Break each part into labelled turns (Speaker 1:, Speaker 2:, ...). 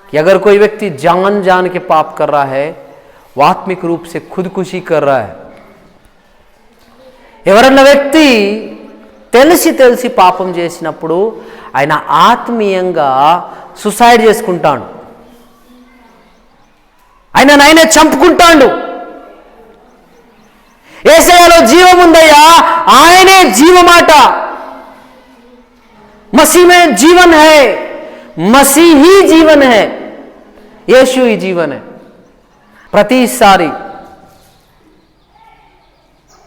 Speaker 1: कि अगर कोई व्यक्ति जान जान के पाप कर रहा है, वो आत्मिक रूप से खुदकुशी कर रहा है. ఎవరన్న వ్యక్తి తెలిసి తెలిసి పాపం చేసినప్పుడు ఆయన ఆత్మీయంగా సుసైడ్ చేసుకుంటాడు, ఆయననే చంపుకుంటాడు. యేసయ్యలో జీవం ఉందయ్యా, ఆయనే జీవమాట. मसीह में जीवन है, मसीह ही जीवन है, यीशु ही जीवन है. ప్రతిసారి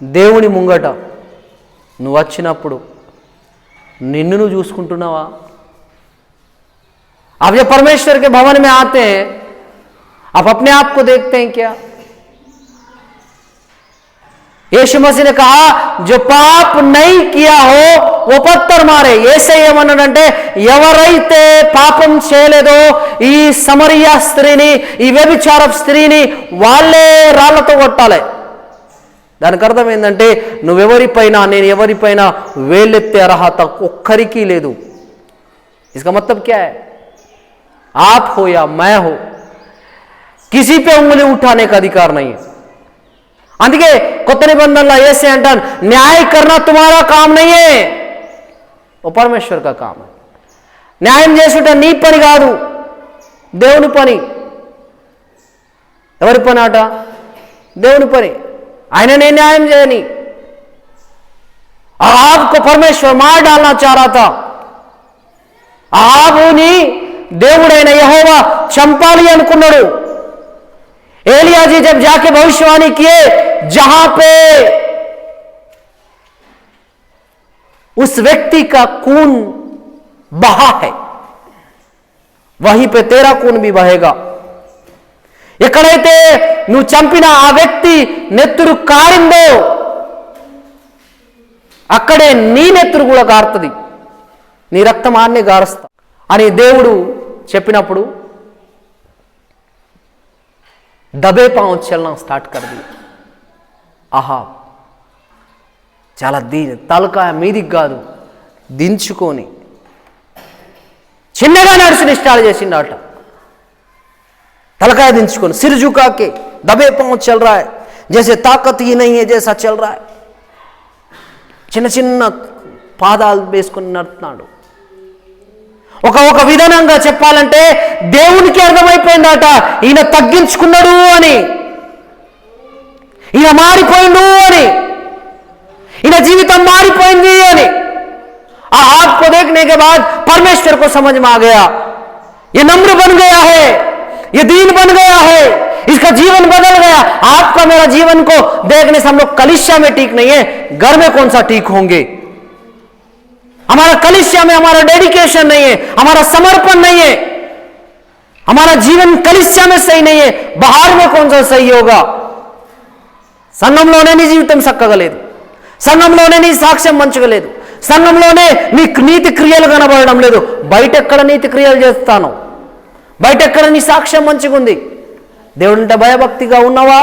Speaker 1: దేవుని ముంగట నువ్వు వచ్చినప్పుడు నిన్ను నువ్వు చూసుకుంటున్నావా? आप जब परमेश्वर के भवन में आते हैं, आप अपने आप को देखते हैं क्या? यीशु मसीह ने कहा जो पाप नहीं किया हो वो पत्थर मारे. యేసయ్య ఏమన్నాడంటే ఎవరైతే పాపం చేయలేదో ఈ సమరియా స్త్రీని, ఈ వ్యభిచారపు స్త్రీని వాళ్ళే రాళ్లతో కొట్టాలి. దానికి అర్థం ఏంటంటే నువ్వెవరిపైన, నేను ఎవరిపైన వేలెత్తే అర్హత ఒక్కరికి లేదు. इसका मतलब क्या है? आप हो या मैं हो, किसी पे उंगली उठाने का अधिकार नहीं है. అందుకే కొత్త నిబంధనలో యేసే అంటాను, న్యాయ करना तुम्हारा काम नहीं है, वो परमेश्वर का काम है. న్యాయం చేసుట నీ పని కాదు, దేవుని పని. ఎవరి పని అట? దేవుని పని. ఆయననే న్యాయం చేయని. आहाब को परमेश्वर मार डालना चाह रहा था. ఆహాబుని దేవుడైన యెహోవా చంపాలి అనుకున్నాడు. एलिया जी जब जाके भविष्यवाणी किए, जहां पे उस व्यक्ति का खून बहा है वहीं पे तेरा खून भी बहेगा. ఎక్కడైతే నువ్వు చంపిన ఆ వ్యక్తి నెత్తురు కారిందో అక్కడే నీ నెత్తురు కూడా కారుతుంది, నీ రక్తం ఆన్నే గారుస్తా అని దేవుడు చెప్పినప్పుడు दबे पांव चलना स्टार्ट कर दिया. ఆహాబ్ చాలా తలకాయ మీదికి కాదు దించుకొని చిన్నగా నడుచుని స్టార్ట్ చేసిండట. తలకాయ దించుకొని सिर झुका के दबे पांव चल रहा है, जैसे ताकत ही नहीं है जैसा चल रहा है. చిన్న చిన్న పాదాలు వేసుకొని నడుస్తున్నాడు. ఒక విధానంగా చెప్పాలంటే దేవునికి అర్థమైపోయిందట ఈయన తగ్గించుకున్నాడు అని, ఈయన మారిపోయిండు అని, ఈయన జీవితం మారిపోయింది అని. आहाब को देखने के बाद परमेश्वर को समझ में आ गया, ये नम्र बन गया है, ये दीन बन गया है, इसका जीवन बदल गया. आपका मेरा जीवन को देखने से हम लोग कलीसिया में ठीक नहीं है, घर में कौन सा ठीक होंगे? हमारा कलीसिया में हमारा डेडिकेशन नहीं है, हमारा समर्पण नहीं है, हमारा जीवन कलीसिया में सही नहीं है, बाहर में कौन सा सही होगा? సంఘంలోనే నీ జీవితం చక్కగా లేదు, సంఘంలోనే నీ సాక్ష్యం మంచిగా లేదు, సంఘంలోనే నీ నీతి క్రియలు కనబడడం లేదు. బయట ఎక్కడ నీతి క్రియలు చేస్తాను, బయట ఎక్కడ నీ సాక్ష్యం మంచిగా ఉంది? దేవుడంటే భయభక్తిగా ఉన్నావా?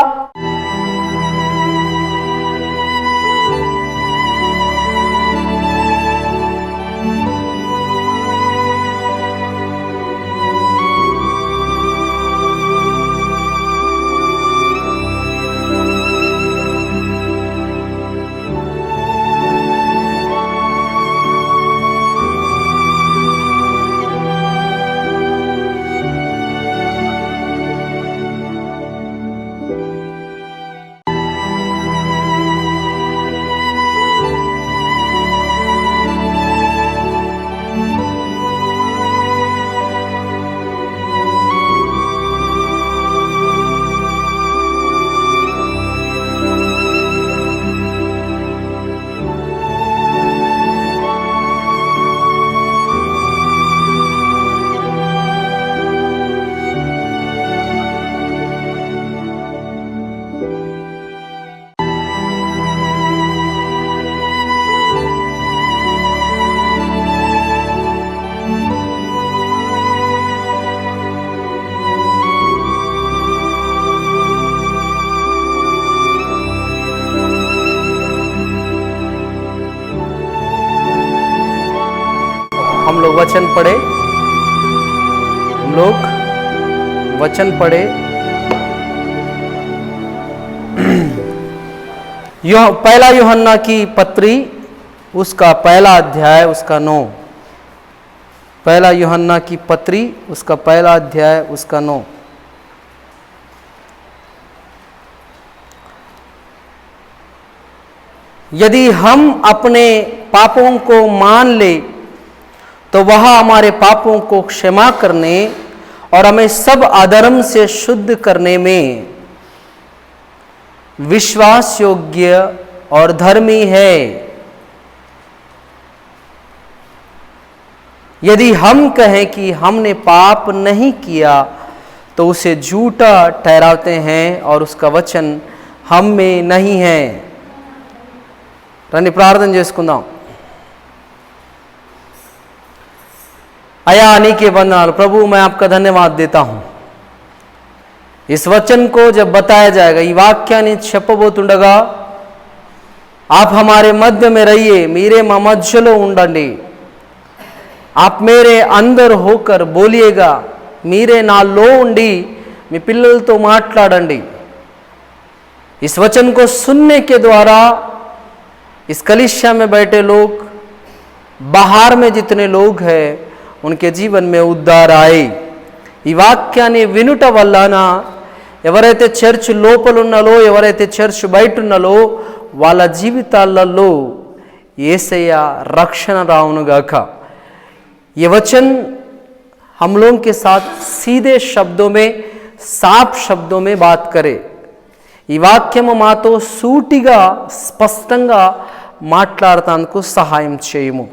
Speaker 1: हम लोग वचन पढ़े, हम लोग वचन पढ़े। पहला यूहन्ना की पत्री उसका पहला अध्याय उसका 9। पहला यूहन्ना की पत्री उसका पहला अध्याय उसका 9। यदि हम अपने पापों को मान ले तो वह हमारे पापों को क्षमा करने और हमें सब अधर्म से शुद्ध करने में विश्वास योग्य और धर्मी है। यदि हम कहें कि हमने पाप नहीं किया तो उसे झूठा ठहराते हैं और उसका वचन हम में नहीं है। రండి ప్రార్థన చేసుకుందాం। अया नीके वंदनालु प्रभु, मैं आपका धन्यवाद देता हूं। इस वचन को जब बताया जाएगा, ఈ వాక్యాన్ని చెప్పబోతుండగా आप हमारे मध्य में रहिए, మీరే మా మధ్యలో ఉండండి। आप मेरे अंदर होकर बोलिएगा, మీరే నాలో ఉండి మీ పిల్లలతో మాట్లాడండి। इस वचन को सुनने के द्वारा इस कलीसिया में बैठे लोग, बाहर में जितने लोग हैं, उनके जीवन में उद्धार आए। ఈ వాక్యాన్ని వినుట వలన ఎవరైతే చర్చ్ లోపల ఉన్నారో, ఎవరైతే చర్చ్ బయట ఉన్నారో వాళ్ళ జీవితాలలో యేసయ్య రక్షణ రావునుగాక। ये वचन हम लोगों के साथ सीधे शब्दों में, साफ शब्दों में बात करे। ఈ వాక్యము మాతో సూటిగా స్పష్టంగా మాట్లాడటానికి సహాయం చేయము।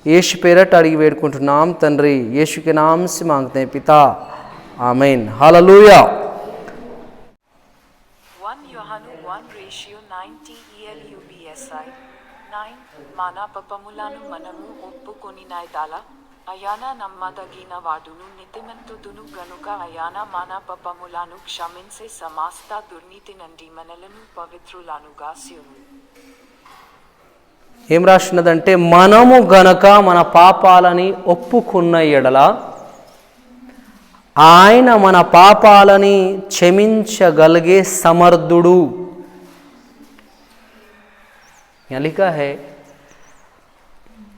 Speaker 1: యేసు పేరట అడిగి వేడుకుంటున్నాం తండ్రి, యేసు के नाम से मांगते हैं पिता, आमीन, हालेलुया।
Speaker 2: 1 యోహాను 1:90 ELUBSI 9 మన పాపములను మనము ఒప్పుకొనినయెడల ఆయన నమ్మదగిన వాడును నీతిమంతుడును గనుక ఆయన మన పాపములను క్షమించి సమస్త దుర్నీతి నుండి మనలను పవిత్రులనుగా చేయును।
Speaker 1: ఏం రాసినదంటే, మనము గనక మన పాపాలని ఒప్పుకున్న ఎడల ఆయన మన పాపాలని క్షమించగలిగే సమర్థుడు। यहाँ लिखा है,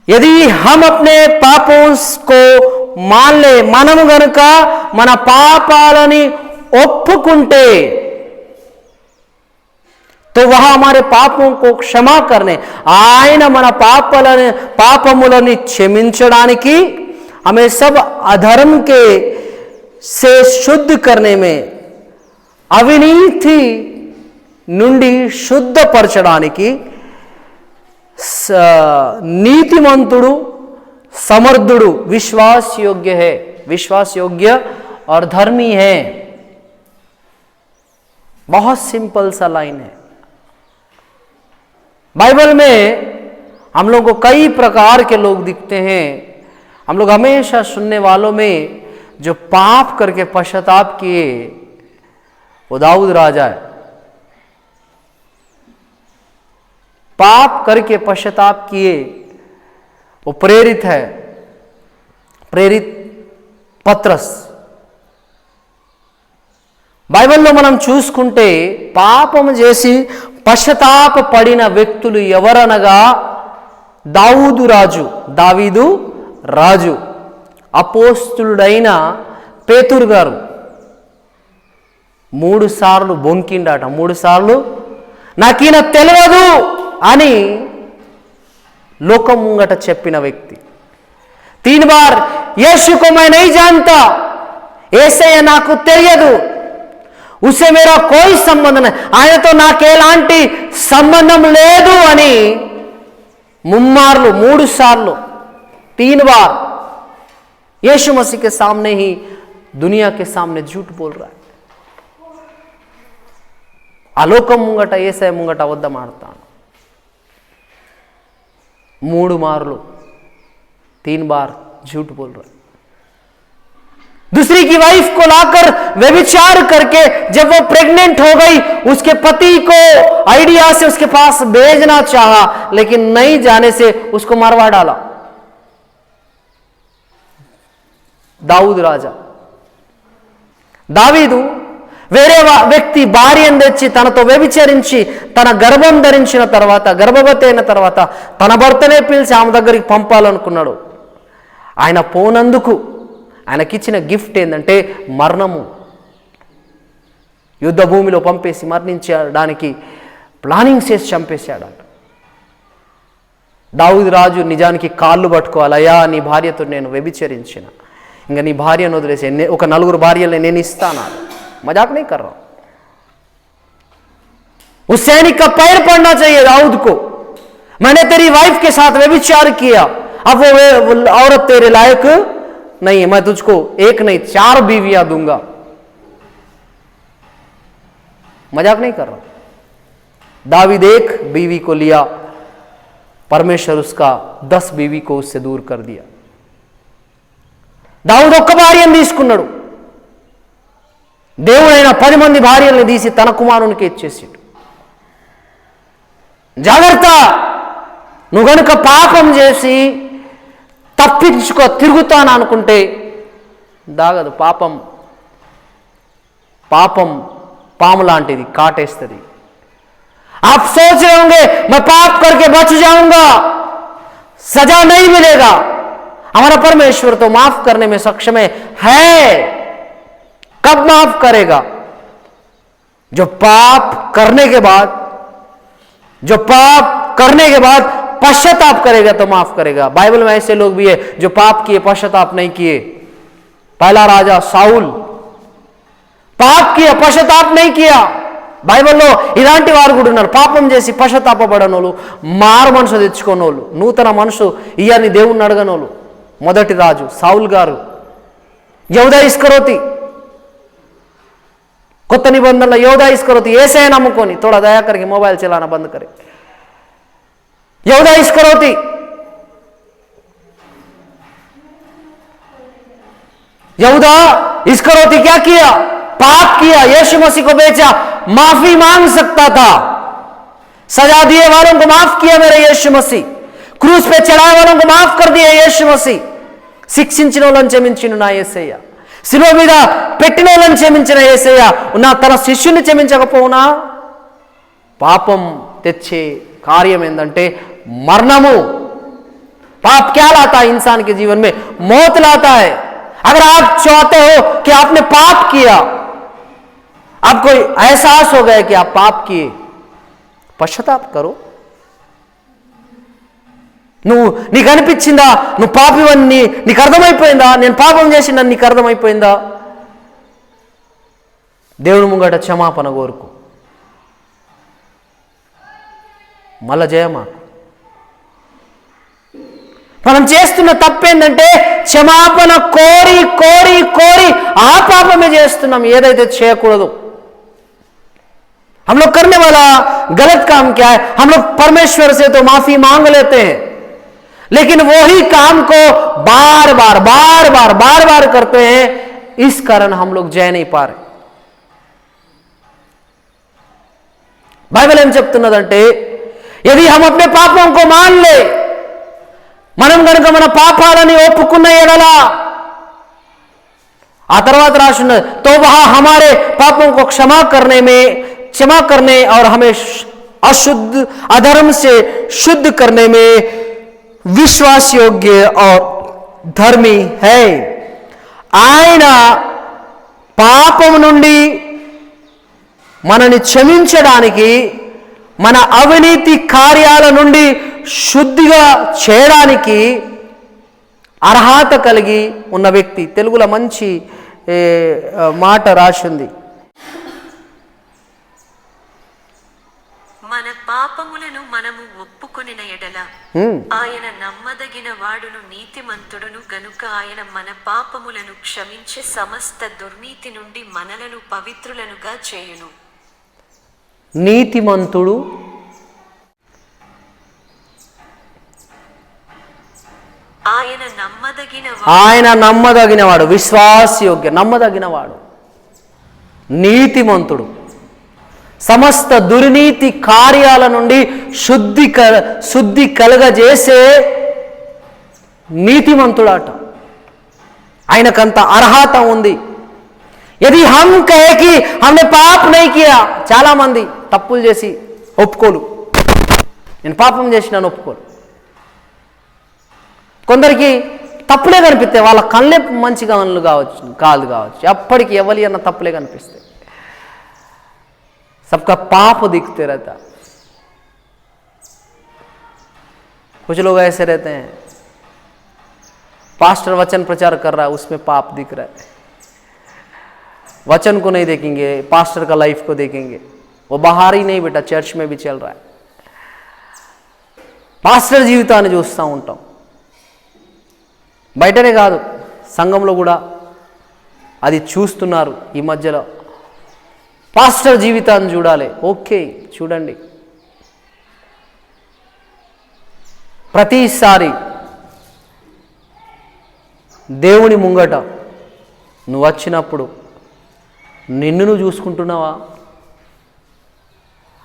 Speaker 1: यदि हम अपने पापों को मान ले, మనము గనుక మన పాపాలని ఒప్పుకుంటే तो वह हमारे पापों को क्षमा करने, ఆయన మన పాపములని క్షమించడానికి, हमें सब अधर्म के से शुद्ध करने में, అవినీతి నుండి శుద్ధపరచడానికి नीतिमंतुडु समर्थुडु विश्वास योग्य है, विश्वास योग्य और धर्मी है। बहुत सिंपल सा लाइन है। बाइबल में हम लोग को कई प्रकार के लोग दिखते हैं। हम लोग हमेशा सुनने वालों में जो पाप करके पश्चाताप किए वो दाऊद राजा है। पाप करके पश्चाताप किए वो प्रेरित है, प्रेरित पत्रस। బైబిల్లో మనం చూసుకుంటే పాపము చేసి పశ్చాతాప పడిన వ్యక్తులు ఎవరనగా దావీదు రాజు, అపోస్తులుడైన పేతురు గారు 3 సార్లు బొంకిండాట। 3 సార్లు నాకీన తెలియదు అని లోకం ముంగట చెప్పిన వ్యక్తి। 3 बार यीशु को मैं नहीं जानता, యేసయ్య నాకు తెలియదు, उसे मेरा कोई संबंध नहीं, ఆయనతో నాకు ఎలాంటి సంబంధం లేదు అని 3 सार्లు 3 बार यीशु मसीह के सामने ही, दुनिया के सामने झूठ बोल रहा है। ఆ లోకం ముంగట యేసయ్య ముంగట అబద్ధం ఆడతాను। 3 मार्లు 3 बार झूठ बोल रहा है। दूसरी की वाइफ को लाकर व्यभिचार करके जब वो प्रेग्नेंट हो गई, उसके पति को आइडिया से उसके पास भेजना चाहा, लेकिन नहीं जाने से उसको मरवा डाला। दाऊद राजा దావీదు వేరే వ్యక్తి భార్యను తెచ్చి తనతో వ్యభిచరించి తన గర్భం ధరించిన తర్వాత, గర్భవతి అయిన తర్వాత తన భర్తనే పిలిచి ఆమె దగ్గరికి పంపాలనుకున్నాడు. ఆయన పోనందుకు ఆయనకిచ్చిన గిఫ్ట్ ఏంటంటే మరణము. యుద్ధ భూమిలో పంపేసి మరణించడానికి ప్లానింగ్ చేసి చంపేశాడు. దావీదు రాజు నిజానికి కాళ్ళు పట్టుకోవాలి, అయ్యా నీ భార్యతో నేను వ్యభిచరించిన, ఇంకా నీ భార్యను వదిలేసి ఒక 4 భార్యల్ని నేను ఇస్తాను. मजाक नहीं कर रहा हूं. उस सैनिक का पैर पड़ना चाहिए दाऊद को, मैंने तेरी वाइफ के साथ व्यभिचार किया, अब वो औरत तेरे लायक नहीं है, मैं तुझको 1 नहीं 4 बीवियां दूंगा. मजाक नहीं कर रहा. दावीद 1 बीवी को लिया, परमेश्वर उसका 10 बीवी को उससे दूर कर दिया. दाऊद ఒక్క భార్యను తీసుకున్నాడు, దేవుడైన 10 మంది భార్యల్ని తీసి తన కుమారునికి ఇచ్చేసాడు. జాగ్రత్త, నువ్వు గనుక పాపం చేసి తప్పించుకో తిరుగుతాను అనుకుంటే దాగదు. పాపం పాపం పాము లాంటిది, కాటేస్తుంది. आप सोच रहे होंगे मैं पाप करके बच जाऊंगा, सजा नहीं मिलेगा. हमारा परमेश्वर तो माफ करने में सक्षम है. कब माफ करेगा? जो पाप करने के बाद पश्चाताप करेगा तो माफ करेगा. बाइबल में ऐसे लोग भी है जो पाप किए पश्चाताप नहीं किए. पहला राजा साउल पाप किया, पश्चाताप नहीं किया. బైబిల్లో ఇలాంటి వారు కూడా ఉన్నారు. పాపం చేసి పశ్చాత్తాపపడనోళ్ళు, మారు మనసు తెచ్చుకోనోళ్ళు, నూతన మనసు ఇయ్యని దేవుణ్ణి అడగనోళ్ళు. మొదటి రాజు సౌల్ గారు, యహూదా ఇస్కరోతి, కొత్త నిబంధనలో యహూదా ఇస్కరోతి యేసయ్య నమ్ముకొని, थोड़ा दया करके मोबाइल चलाना बंद करे. यहूदा इस्करोती क्या किया? पाप किया, यीशु मसीह को बेचा, माफी मांग सकता था. सजा दिए वालों को माफ किया मेरे यीशु मसीह, क्रूस पे चढ़ाए वालों को माफ कर दिया यीशु मसीह. శిక్షించిన వాళ్ళని క్షమించిన నా యేసయ్య, శిలువ మీద పెట్టిన వాళ్ళని క్షమించిన యేసయ్య నా తన శిష్యుని క్షమించకపోవునా? పాపం తెచ్చే కార్యం ఏంటంటే मरनमु. पाप क्या लाता है इंसान के जीवन में? मौत लाता है. अगर आप चाहते हो कि आपने पाप किया, आपको एहसास हो गया कि आप पाप किए, पश्चाताप करो. నీకు అనిపించిందా నువ్వు పాపివన్నీ, నీకు అర్థమైపోయిందా నేను పాపం చేసిన, నీకు అర్థమైపోయిందా? దేవుని ముంగట క్షమాపణ కోరుకు, మళ్ళా జయమాకు. మనం చేస్తున్న తప్పేందంటే క్షమాపణ కోరి కోరి కోరి ఆ పాపమే చేస్తున్నాం, ఏదైతే చేయకూడదు. हम लोग करने वाला गलत काम क्या है? हम लोग परमेश्वर से तो माफी मांग लेते हैं, लेकिन वही काम को बार बार करते हैं. इस कारण हम लोग जय नहीं पा रहे. బైబిల్ ఏం చెప్తున్నదంటే, यदि हम अपने पापों को मान ले, మనం గనుక మన పాపాలని ఒప్పుకున్న ఎడల, ఆ తర్వాత రాసిన तो वह हमारे पापों को क्षमा करने और हमें अशुद्ध अधर्म से शुद्ध करने में विश्वास योग्य और धर्मी है. ఆయన పాపం నుండి మనని క్షమించడానికి, మన అవినీతి కార్యాల నుండి శుద్ధిగా చేయడానికి అర్హత కలిగి ఉన్న వ్యక్తి. తెలుగులో మంచి మాట రాసింది.
Speaker 3: మన పాపములను మనము ఒప్పుకొనిన ఎడల ఆయన నమ్మదగిన వాడును నీతిమంతుడును గనుక ఆయన మన పాపములను క్షమించి సమస్త దుర్నీతి నుండి మనలను పవిత్రులనుగా చేయును.
Speaker 1: నీతిమంతుడు, ఆయన నమ్మదగినవాడు, విశ్వాసయోగ్య, నమ్మదగినవాడు, నీతిమంతుడు, సమస్త దుర్నీతి కార్యాల నుండి శుద్ధి కలగజేసే నీతిమంతుడాట. ఆయనకంత అర్హత ఉంది. यदि हम कहे कि हमने पाप नहीं किया, చాలా మంది తప్పులు చేసి ఒప్పుకోలు, నేను పాపం చేసినాను ఒప్పుకోలు. కొందరికి తప్పులే కనిపిస్తాయి, వాళ్ళ కళ్ళే మంచి కళ్ళు కాదు కావచ్చు, ఎప్పటికీ ఎవరి అన్న తప్పులే కనిపిస్తాయి. सबका पाप दिखते रहता. कुछ लोग ऐसे रहते हैं, पास्टर वचन प्रचार कर रहा है, उसमें पाप दिख रहा है, वचन को नहीं देखेंगे, पास्टर का लाइफ को देखेंगे. वो बाहर ही नहीं बेटा, चर्च में भी चल रहा है. పాస్టర్ జీవితాన్ని చూస్తూ ఉంటాం, బయటనే కాదు సంఘంలో కూడా అది చూస్తున్నారు. ఈ మధ్యలో పాస్టర్ జీవితాన్ని చూడాలి, ఓకే చూడండి. ప్రతిసారి దేవుని ముంగట నువ్వు వచ్చినప్పుడు నిన్ను నువ్వు చూసుకుంటున్నావా?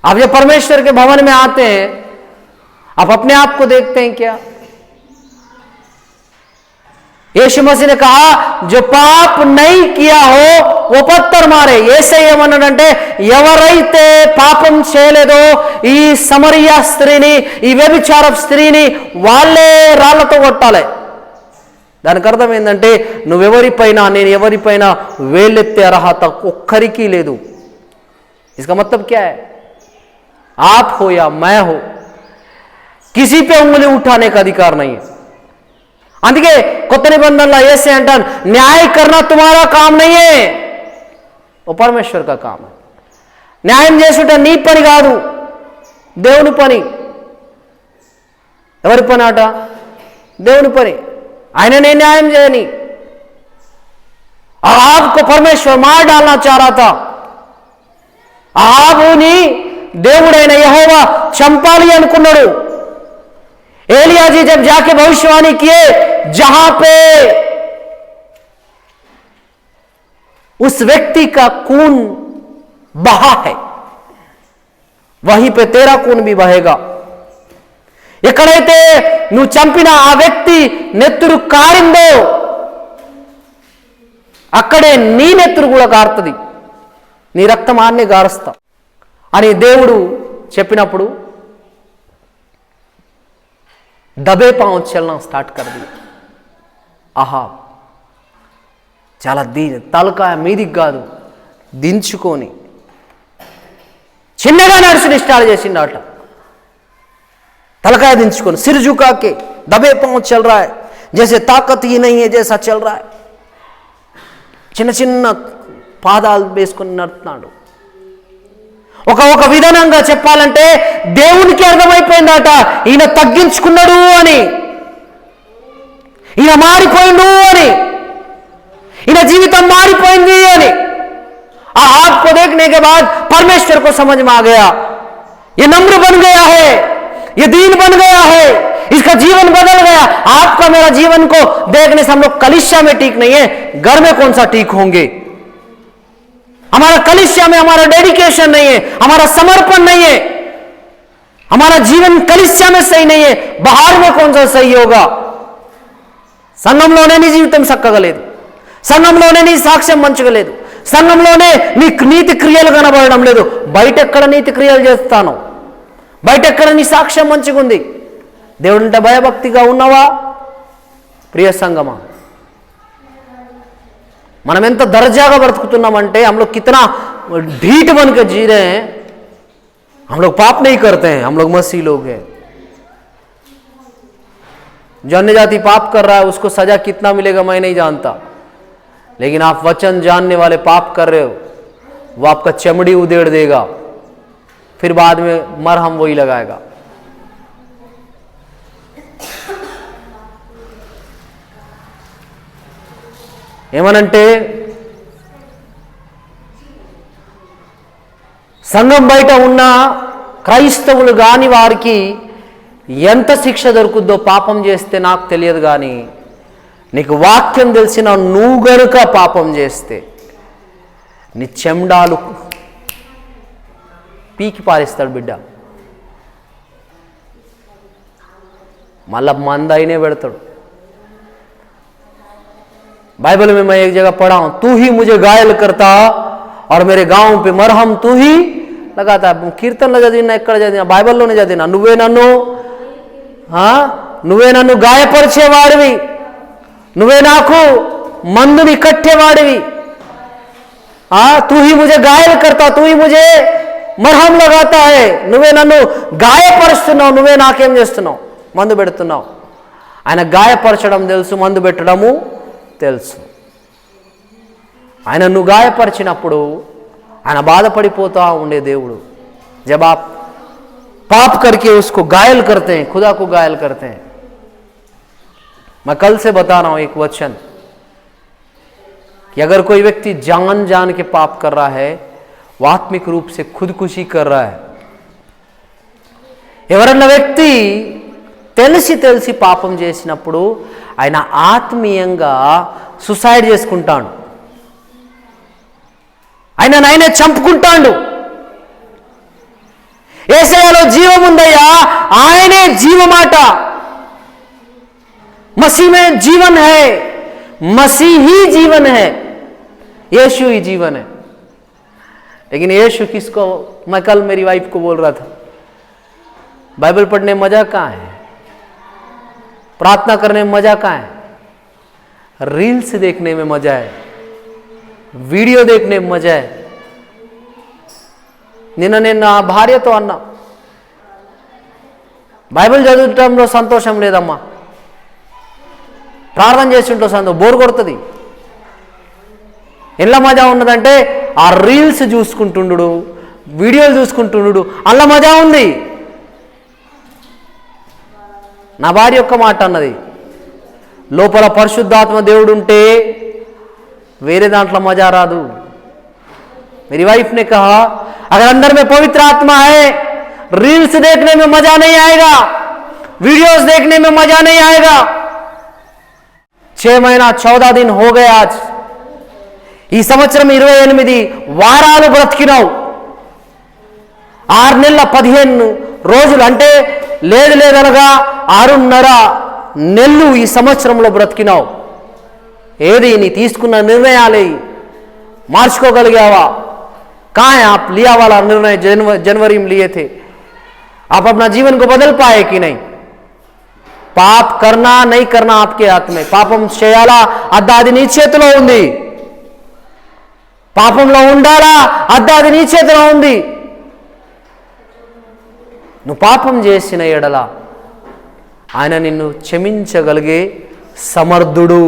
Speaker 1: आप जब परमेश्वर के भवन में आते हैं, आप अपने आप को देखते हैं क्या? यीशु मसीह ने कहा जो पाप नहीं किया हो वो पत्थर मारे. యేసయ్య ఏమన్నాడంటే ఎవరైతే పాపం చేయలేదో ఈ సమరియా స్త్రీని, ఈ వ్యభిచారపు స్త్రీని వాళ్ళే రాళ్లతో కొట్టాలి. దానికి అర్థం ఏంటంటే నువ్వెవరిపైన, నేను ఎవరిపైన వేలెత్తే అర్హత ఒక్కరికి లేదు. इसका मतलब क्या है? आप हो या मैं हो, किसी पे उंगली उठाने का अधिकार नहीं है. అందుకే కొత్త నిబంధనలో యేసే అంటాను, న్యాయ करना तुम्हारा काम नहीं है, वो परमेश्वर का काम है. న్యాయం చేసుట నీ పని కాదు, దేవుని పని. ఎవరి పని అట? దేవుని పని. ఆయననే న్యాయం చేయని. ఆహాబ్ को परमेश्वर मार डालना चाह रहा था. ఆహాబుని దేవుడైన యెహోవా చంపాలి అనుకున్నాడు. एलिया जी जब जाके भविष्यवाणी किए, जहां पे उस व्यक्ति का खून बहा है वहीं पे तेरा खून भी बहेगा. ఎక్కడైతే నువ్వు చంపిన ఆ వ్యక్తి నెత్తురు కారిందో అక్కడే నీ నెత్తురు కూడా కారుతుంది, నీ రక్తం ఆన్నే గారుస్తా అని దేవుడు చెప్పినప్పుడు दबे पांव चलना स्टार्ट कर दिया. ఆహా చాలా తలకాయ మీదికి కాదు దించుకొని చిన్నగా నడుచుని స్టార్ట్ చేసిండట. తలకాయ దించుకొని सिर झुका के दबे पांव चल रहा है, जैसे ताकत ही नहीं है जैसा चल रहा है. చిన్న చిన్న పాదాలు వేసుకొని నడుస్తున్నాడు. ఒక విధానంగా చెప్పాలంటే దేవునికి అర్థమైపోయిందట ఈయన తగ్గించుకున్నాడు అని, ఈయన మారిపోయిండు అని, ఈయన జీవితం మారిపోయింది అని. आहाब को देखने के बाद परमेश्वर को समझ में आ गया, ये नम्र बन गया है, ये दीन बन गया है, इसका जीवन बदल गया. आपका मेरा जीवन को देखने से हम लोग कलीसिया में ठीक नहीं है, घर में कौन सा ठीक होंगे? हमारा कलीसिया में हमारा डेडिकेशन नहीं है, हमारा समर्पण नहीं है, हमारा जीवन कलीसिया में सही नहीं है, बाहर में कौन सा सही होगा? సంఘంలోనే నీ జీవితం చక్కగా లేదు, సంఘంలోనే నీ సాక్ష్యం మంచిగా లేదు, సంఘంలోనే నీ నీతి క్రియలు కనబడడం లేదు. బయట ఎక్కడ నీతి క్రియలు చేస్తాను, బయట ఎక్కడ నీ సాక్ష్యం మంచిగా ఉంది? దేవుడంటే భయభక్తిగా ఉన్నావా? ప్రియ సంగమా, మనం ఎంత దర్జాగా బ్రతుకుతున్నామంటే हम लोग कितना ढीठ बन के जी रहे हैं. हम लोग पाप नहीं करते हैं, हम लोग मसीह लोग हैं. जो अन्य जाति पाप कर रहा है उसको सजा कितना मिलेगा मैं नहीं जानता, लेकिन आप वचन जानने वाले पाप कर रहे हो, वो आपका चमड़ी उधेड़ देगा, फिर बाद में मरहम वही लगाएगा. ఏమనంటే సంఘం బయట ఉన్న క్రైస్తవులు కాని వారికి ఎంత శిక్ష దొరుకుద్దో పాపం చేస్తే నాకు తెలియదు, కానీ నీకు వాక్యం తెలిసిన నువ్వు గనుక పాపం చేస్తే నీ చెండాలు పీకి పారేస్తాడు బిడ్డ, మళ్ళా మందైనే పెడతాడు. बाइबल में मैं एक जगह पढ़ा हूं, तू ही मुझे घायल करता और मेरे गांव पे मरहम तू ही लगाता. కీర్తనలో చదివినా ఎక్కడ చదివినా బైబిల్లోనే చదివినా, నువ్వే నన్ను గాయపరిచేవాడివి, నువ్వే నాకు మందుని కట్టేవాడివి. तू ही मुझे घायल करता, तू ही मुझे మర్హం लगाता है. నువ్వే నన్ను గాయపరుస్తున్నావు, నువ్వే నాకేం చేస్తున్నావు, మందు పెడుతున్నావు. ఆయన గాయపరచడం తెలుసు, మందు పెట్టడము తెలుసు. ఆయన నువ్వు గాయపరిచినప్పుడు ఆయన బాధపడిపోతా ఉండే దేవుడు. जब आप पाप करके उसको घायल करते हैं, खुदा को घायल करते हैं. मैं कल से बता रहा हूं एक वचन कि अगर कोई व्यक्ति जान के पाप कर रहा है, वो आत्मिक रूप से खुदकुशी कर रहा है. ఎవరన్నా వ్యక్తి తెలిసి పాపం చేసినప్పుడు ఆయన ఆత్మీయంగా సుసైడ్ చేసుకుంటాడు, ఆయననే చంపుకుంటాడు. యేసయ్యలో జీవం ఉందయ్యా, ఆయనే జీవమాట. मसीह में जीवन है, मसीह ही जीवन है, यीशु ही जीवन है. लेकिन यीशु किसको, मैं कल मेरी वाइफ को बोल रहा था, बाइबल पढ़ने में मजा कहाँ है, प्रार्थना करने में मजा कहाँ है, रील्स देखने में मजा है, वीडियो देखने में मजा है. నిన్న నేను నా భార్యతో అన్నా, బైబిల్ చదవటంలో సంతోషం లేదమ్మా, ప్రార్థన చేస్తుంటో సంతోషం, బోర్ కొడుతుంది. ఎలా మజా ఉన్నదంటే ఆ రీల్స్ చూసుకుంటుండు, వీడియోలు చూసుకుంటుండు, అలా మజా ఉంది. నా భార్య ఒక్క మాట అన్నది, లోపల పరిశుద్ధాత్మ దేవుడు ఉంటే వేరే దాంట్లో మజా రాదు. मेरी वाइफ ने कहा, अगर अंदर में पवित्र आत्मा है, रील्स देखने में मजा नहीं आएगा, वीडियोस देखने में मजा नहीं आएगा. 6 महीना 14 दिन हो गए आज. ఈ సంవత్సరం 28 వారాలు బ్రతికినావు. 6 నెలల 15 రోజులు అంటే లేదనగా 6.5 నెలలు ఈ సంవత్సరంలో బ్రతికినావు. ఏది నీ తీసుకున్న నిర్ణయాలే మార్చుకోగలిగావా? कहाँ है आप लिया वाला निर्णय जनवरी में लिए थे? आप अपना जीवन को बदल पाए कि नहीं? पाप करना नहीं करना आपके हाथ में. పాపం చేయాలా అద్దా, అది నీ చేతిలో ఉంది. పాపంలో ఉండాలా అద్దా, అది నీ చేతిలో ఉంది. నువ్వు పాపం చేసిన ఎడల ఆయన నిన్ను క్షమించగలిగే సమర్థుడు,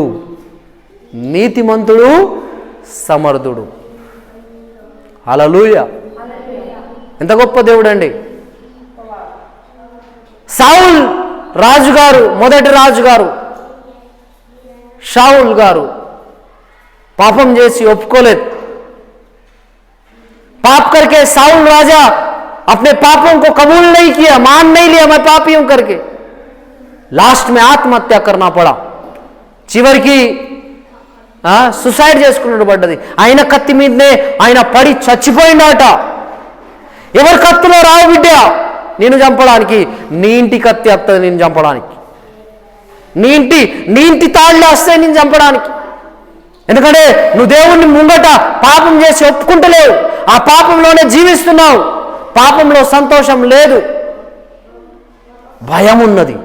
Speaker 1: నీతిమంతుడు, సమర్థుడు. హల్లెలూయా. ఎంత గొప్ప దేవుడు అండి. సౌల్ రాజుగారు, మొదటి రాజుగారు షౌల్ గారు పాపం చేసి ఒప్పుకోలేదు. पाप करके साउल राजा अपने पापों को कबूल नहीं किया, मान नहीं लिया मैं पापी हूं करके, लास्ट में आत्महत्या करना पड़ा. చివరికి సుసైడ్ చేసుకున్నాడు పడ్డది. ఆయన కత్తి మీదనే ఆయన పడి చచ్చిపోయిందట. ఎవరి కత్తిలో రావు బిడ్డ నేను చంపడానికి, నీ ఇంటి కత్తి వస్తుంది నేను చంపడానికి, నీ ఇంటి తాళ్ళు వస్తాయి నేను చంపడానికి. ఎందుకంటే నువ్వు దేవుణ్ణి ముంగట పాపం చేసి ఒప్పుకుంటలేవు, ఆ పాపంలోనే జీవిస్తున్నావు. పాపంలో సంతోషం లేదు, భయం ఉన్నది.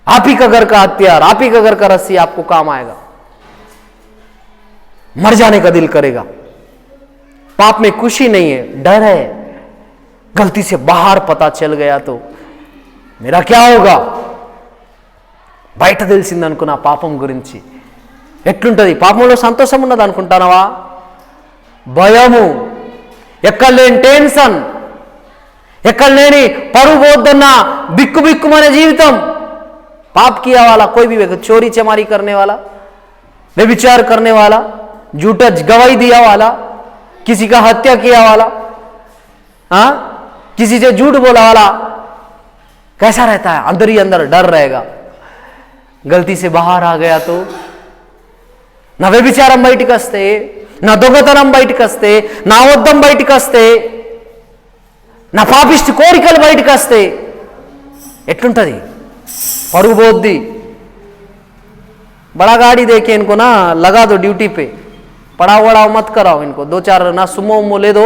Speaker 1: आप ही का घर का हथियार, आप ही का घर का रस्सी आपको काम आएगा, मर जाने का दिल करेगा. पाप में खुशी नहीं है, डर है. गलती से बाहर पता चल गया तो मेरा क्या होगा? బయట తెలిసిందనుకున్న పాపం గురించి ఎట్లుంటుంది? పాపంలో సంతోషం ఉన్నది అనుకుంటానవా? భయము, ఎక్కడ లేని టెన్షన్, ఎక్కడ లేని పరువు పోద్దన్న బిక్కుబిక్కుమనే జీవితం. पाप किया वाला कोई भी व्यक्ति, चोरी चमारी करने वाला, व्यभिचार करने वाला, झूठा गवाही दिया वाला, किसी का हत्या किया वाला, किसी से झूठ बोला वाला, कैसा रहता है? अंदर ही अंदर डर रहेगा. गलती से बाहर आ गया तो ना व्यभिचारम బయటికి వస్తే, నా దొంగతనం బయటికి వస్తే, నా అబద్ధం బయటికి వస్తే, నా పాపిష్టి కోరికలు బయటికి వస్తే ఎట్లుంటది? పరుగు పోద్ది, बड़ा गाड़ी देके इनको ना लगा दो ड्यूटी पे, पढ़ाओ वड़ाओ मत कराओ इनको, 2-4 ना सुमो उमो ले दो,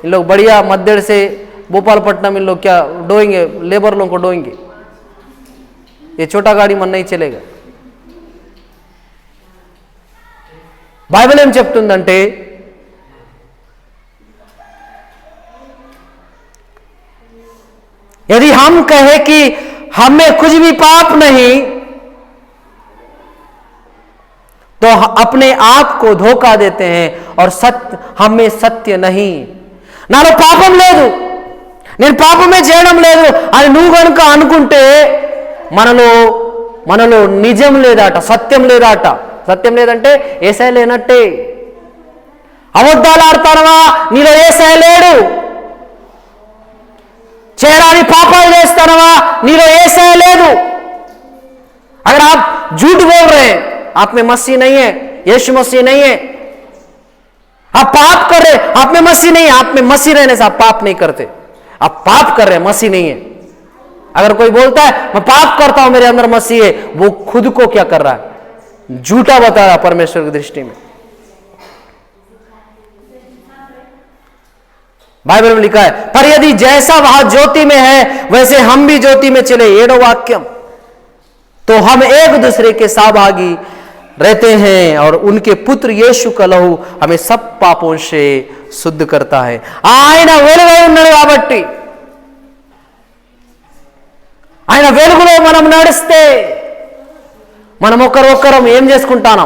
Speaker 1: इन लोग बढ़िया मद्देड़ से भोपालपट्टनम इन लोग क्या डोएंगे, लेबर लोगों को डोएंगे। ये छोटा गाड़ी मन नहीं चलेगा। బైబిల్ ఏం చెప్తుందంటే यदि हम कहे कि हमें कुछ भी पाप नहीं, तो अपने आप को धोखा देते हैं और सत्य हमें सत्य नहीं। నాలో పాపం లేదు, నేను పాపమే చేయడం లేదు అని నువ్వు కనుక అనుకుంటే మనలో నిజం లేదట, సత్యం లేదట. సత్యం లేదంటే యేసయ్య లేనట్టే. అబద్ధాలు ఆడతానవా, నీలో యేసయ్య లేడు. చేయరాని పాపాలు చేస్తానవా, నీలో యేసయ్య లేదు. अगर आप झूठ बोल रहे हैं, आप में मसीह नहीं है, यीशु मसीह नहीं है. आप पाप कर रहे, आप में मसीह नहीं है. आप में मसीह रहने से आप पाप नहीं करते. आप पाप कर रहे हैं, मसीह नहीं है. अगर कोई बोलता है मैं पाप करता हूं, मेरे अंदर मसीह है, वो खुद को क्या कर रहा है, झूठा बता रहा है परमेश्वर की दृष्टि में. बाइबल में लिखा है, पर यदि जैसा वह ज्योति में है वैसे हम भी ज्योति में चले, 7वां वाक्यम, तो हम एक दूसरे के सहभागी रहते हैं और उनके पुत्र यीशु का लहू हमें सब पापों से शुद्ध करता है. ఆయన వెలుగై ఉన్నాడు కాబట్టి, ఆయన వెలుగులో మనం నడిస్తే మనం ఒకరొకరం ఏం చేసుకుంటాం,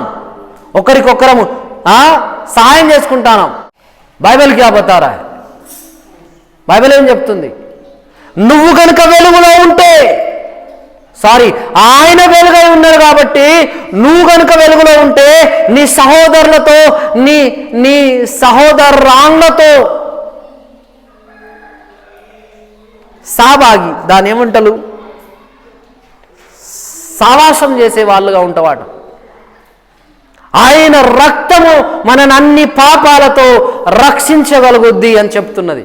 Speaker 1: ఒకరికొకరము సహాయం చేసుకుంటాం. బైబిల్ क्या बता रहा है, బైబిల్ ఏం చెప్తుంది, నువ్వు కనుక వెలుగులో ఉంటే, ఆయన వెలుగై ఉన్నాడు కాబట్టి నువ్వు కనుక వెలుగులో ఉంటే నీ సహోదరులతో నీ సహోదరాండ్లతో సహభాగి, దాని ఏమంటారు, సావాసం చేసే వాళ్ళుగా ఉంటావాట. ఆయన రక్తము మనని అన్ని పాపాలతో రక్షించగలుగుద్ది అని చెప్తున్నది.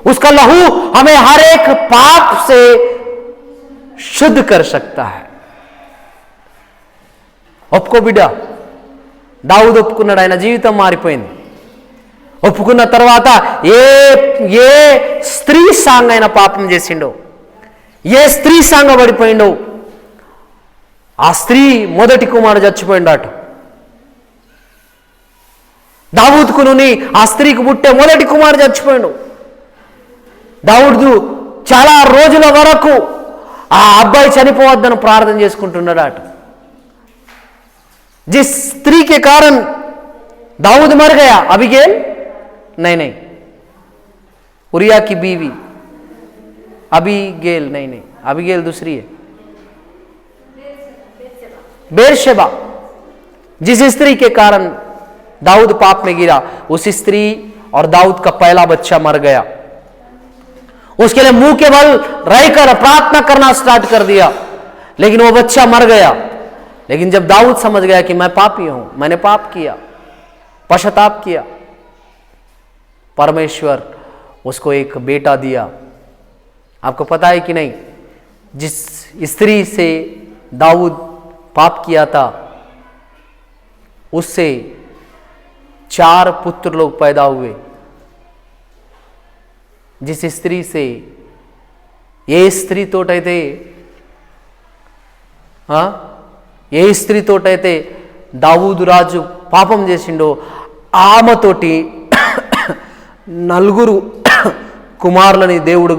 Speaker 1: उसका लहू हमें हर एक पाप से शुद्ध कर सकता है. ఒప్పుకో బిడ్డ, దావూదు ఒప్పుకున్నాడు, ఆయన జీవితం మారిపోయింది. ఒప్పుకున్న తర్వాత ఏ స్త్రీ సాంగ్ ఆయన పాపం చేసిండో, ఏ స్త్రీ సాంగ పడిపోయిండో, ఆ స్త్రీ మొదటి కుమారుడు చచ్చిపోయిండట. దావూదుకు నుండి ఆ స్త్రీకి పుట్టే మొదటి కుమారుడు చచ్చిపోయిండు. దావూదు చాలా రోజుల వరకు ఆ అబ్బాయి చనిపోవద్దని ప్రార్థన చేసుకుంటున్నాడట. जिस स्त्री के कारण दाऊद मर गया, अबीगेल नहीं, उरिया की बीवी अबीगेल नहीं, अबीगेल दूसरी है, बेरशेबा. जिस स्त्री के कारण दाऊद पाप में गिरा, उसी स्त्री और दाऊद का पहला बच्चा मर गया. उसके लिए मुंह के बल रहकर प्रार्थना करना स्टार्ट कर दिया, लेकिन वो बच्चा मर गया. लेकिन जब दाऊद समझ गया कि मैं पापी हूं, मैंने पाप किया, पश्चाताप किया, परमेश्वर उसको एक बेटा दिया. आपको पता है कि नहीं, जिस स्त्री से दाऊद पाप किया था, उससे 4 पुत्र लोग पैदा हुए. जिस स्त्री से, ఏ స్త్రీతోటైతే ఏ స్త్రీతోటైతే దావూదు రాజు పాపం చేసిండో, ఆమెతోటి 4 కుమారులని దేవుడు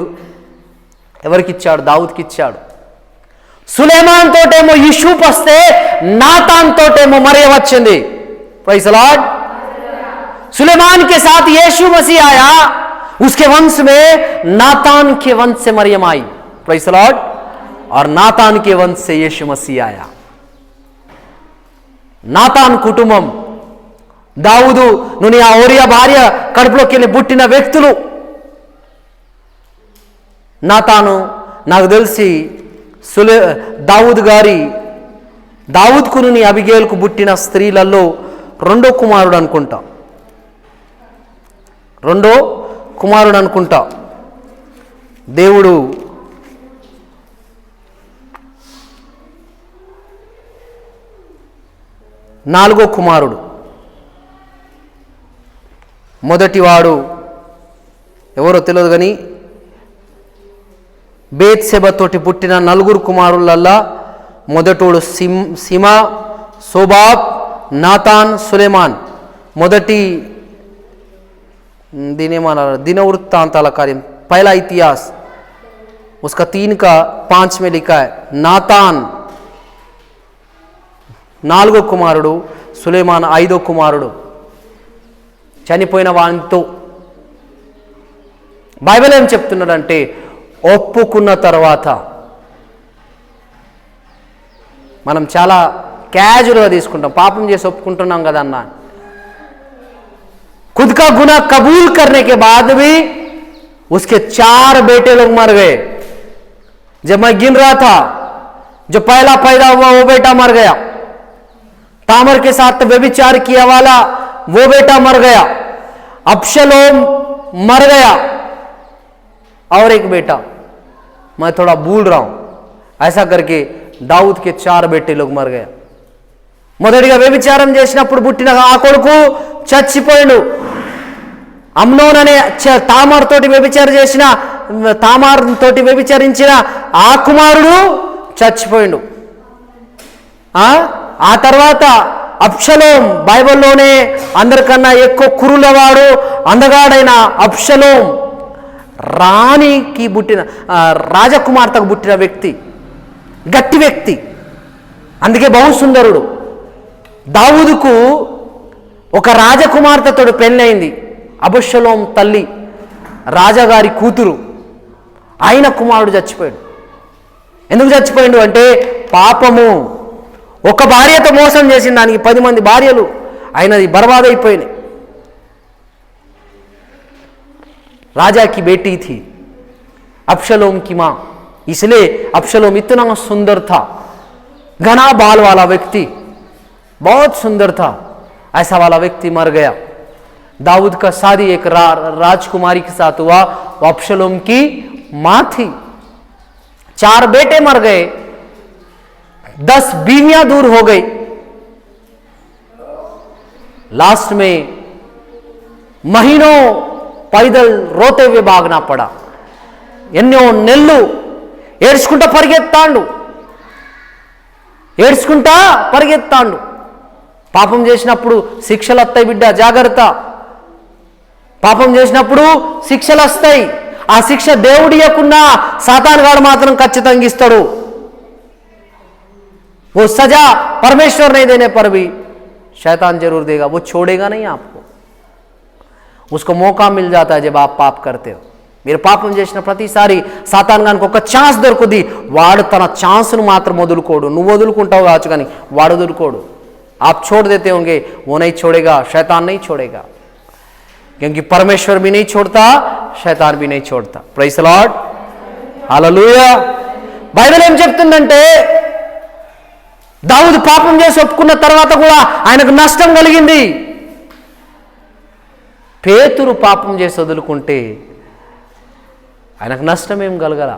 Speaker 1: ఎవరికిచ్చాడు, దావూద్కి ఇచ్చాడు. సులైమాన్ తోటేమో యూసుఫ్ వస్తే, नातान తోటేమో మరియ వచ్చింది. Praise the lord. सुलेमान के साथ यीशु मसीह आया, उसके वंश में नातान के वंश से मरियम आई. Praise the lord. और नातान के वंश से यीशु मसीह आया. నాతాన్ కుటుంబం, దావూదు నుని ఆ ఓరియా భార్య కడుపులోకి వెళ్ళి పుట్టిన వ్యక్తులు. నాతాను నాకు తెలిసి దావూద్కు నుని అబిగేల్కు పుట్టిన స్త్రీలలో రెండో కుమారుడు అనుకుంటా. దేవుడు నాలుగో కుమారుడు. మొదటివాడు ఎవరో తెలియదు కానీ బేత్సెబతోటి పుట్టిన నలుగురు కుమారులల్లా మొదటోడు సిమా, సోబాబ్, నాతాన్, సులేమాన్. మొదటి దీనేమన్నారు దినవృత్తాంతాల కార్యం, पहला इतिहास उसका 3 का 5 में लिखा है. नातान నాలుగో కుమారుడు, సులేమాన్ ఐదో కుమారుడు. చనిపోయిన వానితో బైబిల్ ఏం చెప్తున్నాడంటే ఒప్పుకున్న తర్వాత మనం చాలా క్యాజువల్గా తీసుకుంటాం. పాపం చేసి ఒప్పుకుంటున్నాం కదా అన్న. खुद का गुनाह कबूल करने के बाद भी उसके 4 बेटे लोग मर गए. जब मैं गिन रहा था, जो पहला पैदा हुआ वो बेटा मर गया. तामर के साथ व्यभिचार किया वाला वो बेटा मर गया. अब्शलोम मर गया. और एक बेटा मैं थोड़ा भूल रहा हूं. ऐसा करके दाऊद के 4 बेटे लोग मर गया. మొదటిగా వ్యభిచారం చేసినప్పుడు పుట్టిన ఆ కొడుకు చచ్చిపోయాడు. అమ్నోన్ అనే తామార్ తోటి వ్యభిచరించిన ఆ కుమారుడు చచ్చిపోయాడు. ఆ తర్వాత అబ్షలోం, బైబిల్లోనే అందరికన్నా ఎక్కువ కురులవాడు అందగాడైన అబ్షలోం రాణికి పుట్టిన రాజకుమార్తెకు పుట్టిన వ్యక్తి, గట్టి వ్యక్తి, అందుకే బహుసుందరుడు. దావూదుకు ఒక రాజకుమార్తెతో పెళ్ళయింది. అబషలోం తల్లి రాజాగారి కూతురు. ఆయన కుమారుడు చచ్చిపోయాడు. ఎందుకు చచ్చిపోయాడు అంటే పాపము. ఒక భార్యతో మోసం చేసిన దానికి 10 మంది భార్యలు ఆయనది బర్బాదైపోయినాయి. राजा की बेटी थी अब्शलोम की मां, इसलिए अब्शलोम इतना सुंदर था, घना बाल वाला व्यक्ति, बहुत सुंदर था. ऐसा वाला व्यक्ति मर गया. दाऊद का शादी एक राजकुमारी के साथ हुआ, वो अब्शलोम की मां थी. 4 बेटे मर गए, 10 बीवियां दूर हो गई. लास्ट में महीनों पैदल रोते हुए भागना पड़ा. ఎన్నో నెలలు ఏడ్చుకుంటా పరిగెత్తాండు. పాపం చేసినప్పుడు శిక్షలు వస్తాయి బిడ్డ, జాగ్రత్త. పాపం చేసినప్పుడు శిక్షలు వస్తాయి. ఆ శిక్ష దేవుడు ఇవ్వకుండా సాతాను గాడు మాత్రం ఖచ్చితంగా ఇస్తాడు. वो सजा परमेश्वर नहीं देने पर भी शैतान जरूर देगा. वो छोड़ेगा नहीं आपको. उसको मौका मिल जाता है जब आप पाप करते हो. మీరు పాపం చేసిన ప్రతిసారి సాతాను గానికి ఒక ఛాన్స్ దొరుకుతుంది. వాడు తన ఛాన్స్ను మాత్రం వదులుకోడు. నువ్వు వదులుకుంటావు కావచ్చు కానీ వాడు వదులుకోడు. आप छोड़ देते होंगे, वो नहीं छोड़ेगा, शैतान नहीं छोड़ेगा. क्योंकि परमेश्वर भी नहीं छोड़ता, शैतान भी नहीं छोड़ता. Praise the Lord, hallelujah. Bible ఏం చెప్తుందంటే దావీదు పాపం చేసి ఒప్పుకున్న తర్వాత కూడా ఆయనకు నష్టం కలిగింది. పేతురు పాపం చేసి వదులుకుంటే ఆయనకు నష్టం ఏం కలగల.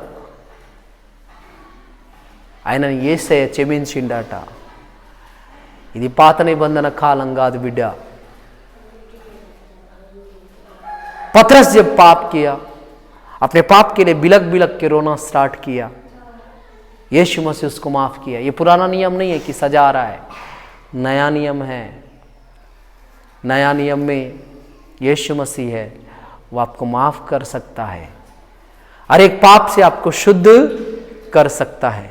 Speaker 1: ఆయనను యేసయ్య క్షమించిండట. ఇది పాత నిబంధన కాలం కాదు బిడ్డ. पतरस जब पाप किया, अपने पाप के लिए बिलक बिलक के रोना स्टार्ट किया, यीशु मसीह उसको माफ किया. ये पुराना नियम नहीं है कि सजा आ रहा है, नया नियम है. नया नियम में यीशु मसीह है, वो आपको माफ कर सकता है. हर एक पाप से आपको शुद्ध कर सकता है.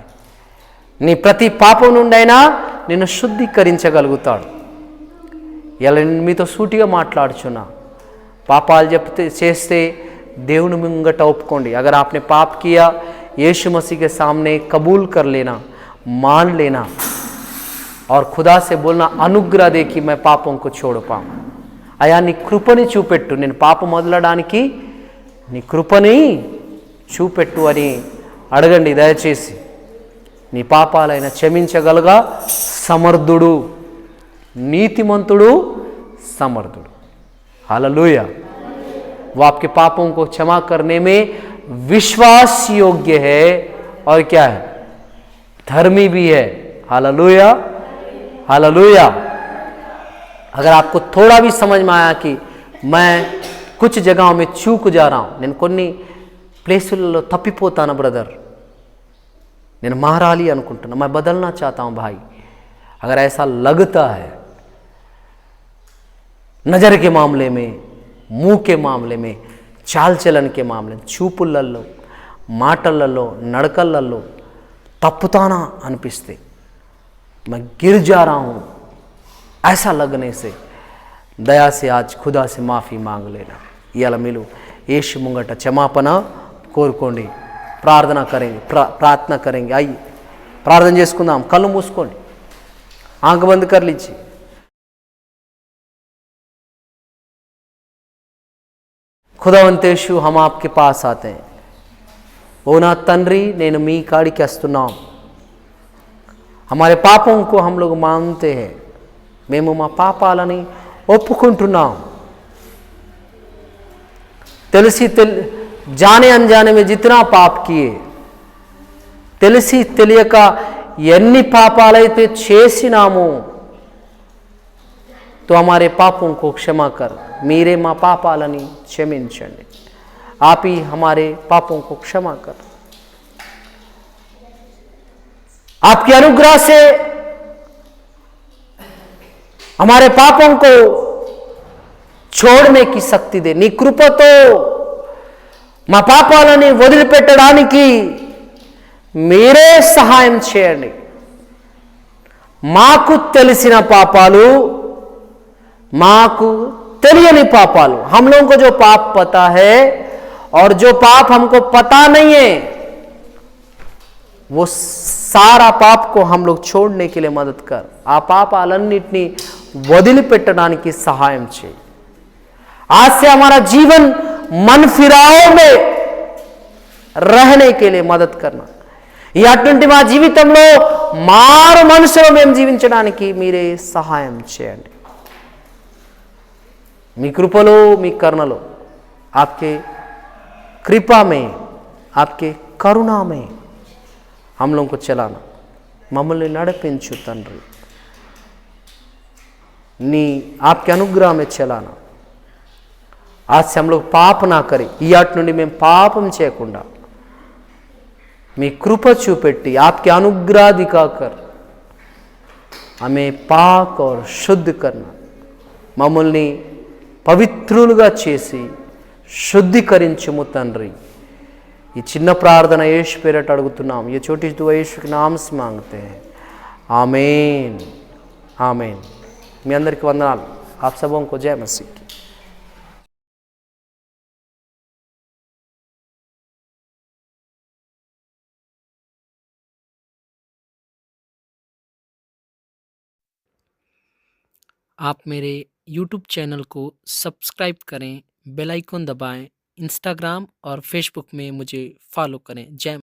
Speaker 1: నీ ప్రతి పాపం నుండైనా నిన్ను శుద్ధీకరించగలుగుతాడు. ఇలా నేను మీతో సూటిగా మాట్లాడుచున్నా. పాపాలు చేస్తే దేవుని ముంగట ఒప్పుకోండి. अगर आपने पाप किया, यीशु मसीह के सामने कबूल कर लेना, मान लेना और खुदा से बोलना, अनुग्रह दे कि मैं पापों को छोड़ पाऊं. అయా నీ కృపని చూపెట్టు, నేను పాపం వదలడానికి నీ కృపని చూపెట్టు అని అడగండి దయచేసి. నీ పాపాలైన క్షమించగలగా సమర్థుడు, నీతిమంతుడు, సమర్థుడు. हालेलुया. वो आपके पापों को क्षमा करने में विश्वास योग्य है और क्या है, धर्मी भी है. Hallelujah, hallelujah. अगर आपको थोड़ा भी समझ में आया कि मैं कुछ जगहों में चूक जा रहा हूं, నేను కొన్ని ప్లేసులలో తప్పిపోతాను బ్రదర్, నేను మారాలి అనుకుంటున్నా, मैं बदलना चाहता हूं भाई, अगर ऐसा लगता है नज़र के मामले में, मुंह के मामले में, चाल चलन के मामले में, చూపులలో, మాటలలో, నడకలలో తప్పుతానా అనిపిస్తే, मैं गिर जा रहा हूं, ऐसा लगने से दया से आज खुदा से माफ़ी मांग लेना। ఇవాళ మీరు యేసు ముంగట క్షమాపణ కోరుకోండి, ప్రార్థన करेंगे, प्रार्थना करेंगे। आइए प्रार्थना చేసుకుందాం, కళ్ళు మూసుకోండి, आंख बंद कर लीजिए। खुदावंतेशु हम आपके पास आते हैं। ओ ना तंद्री నేను మీ కాడికి వస్తున్నాం, हमारे पापों को हम लोग मानते हैं, మేము మా పాపాలని ఒప్పుకుంటున్నాం। తెలిసి जाने अनजाने में जितना पाप किए, తెలిసి తెలియక ఎన్ని పాపాలైతే చేసినామో, तो हमारे पापों को क्षमा कर, మీరే మా పాపాలని క్షమించండి, आप ही हमारे पापों को क्षमा कर। आपके अनुग्रह से हमारे पापों को छोड़ने की शक्ति दे, నీ కృపతో మా పాపాలని వదిలిపెట్టడానికి మీరే సహాయం చేయండి। మాకు తెలిసిన పాపాలు, మాకు తెలియని పాపాలు, हम लोगों को जो पाप पता है और जो पाप हमको पता नहीं है, वो सारा पाप को हम लोग छोड़ने के लिए मदद कर, ఆ పాపాలన్నిటినీ వదిలిపెట్టడానికి సహాయం చేయి। आज से हमारा जीवन मन फिराव में रहने के लिए मदद करना, ఈ అటువంటి మా జీవితంలో మారు మనసులో మేము జీవించడానికి మీరే సహాయం చేయండి। మీ కృపలో, మీ కరుణలో, आपके कृपा में, आपके करुणा में हम लोगों को चलाना, మమ్మల్ని నడిపించు తండ్రి, నీ आपके अनुग्रह में चलाना। आज से हम लोग पाप ना करें, ఈ ఆటి నుండి మేము పాపం చేయకుండా మీ కృప చూపెట్టి, आपके अनुग्रह दिखाकर हमें पाक और शुद्ध करना, మమ్మల్ని పవిత్రులుగా చేసి శుద్ధీకరించుము తండ్రి। ఈ చిన్న ప్రార్థన యేసు పేరట అడుగుతున్నాం, ये छोटी दुआ यीशु के नाम से मांगते हैं, आमीन आमीन। మీ అందరికీ వందనాలు। आप सबों को जय मसीह।
Speaker 4: आप मेरे YouTube चैनल को सब्सक्राइब करें, बेल आइकन दबाएं, इंस्टाग्राम और फेसबुक में मुझे फॉलो करें। जय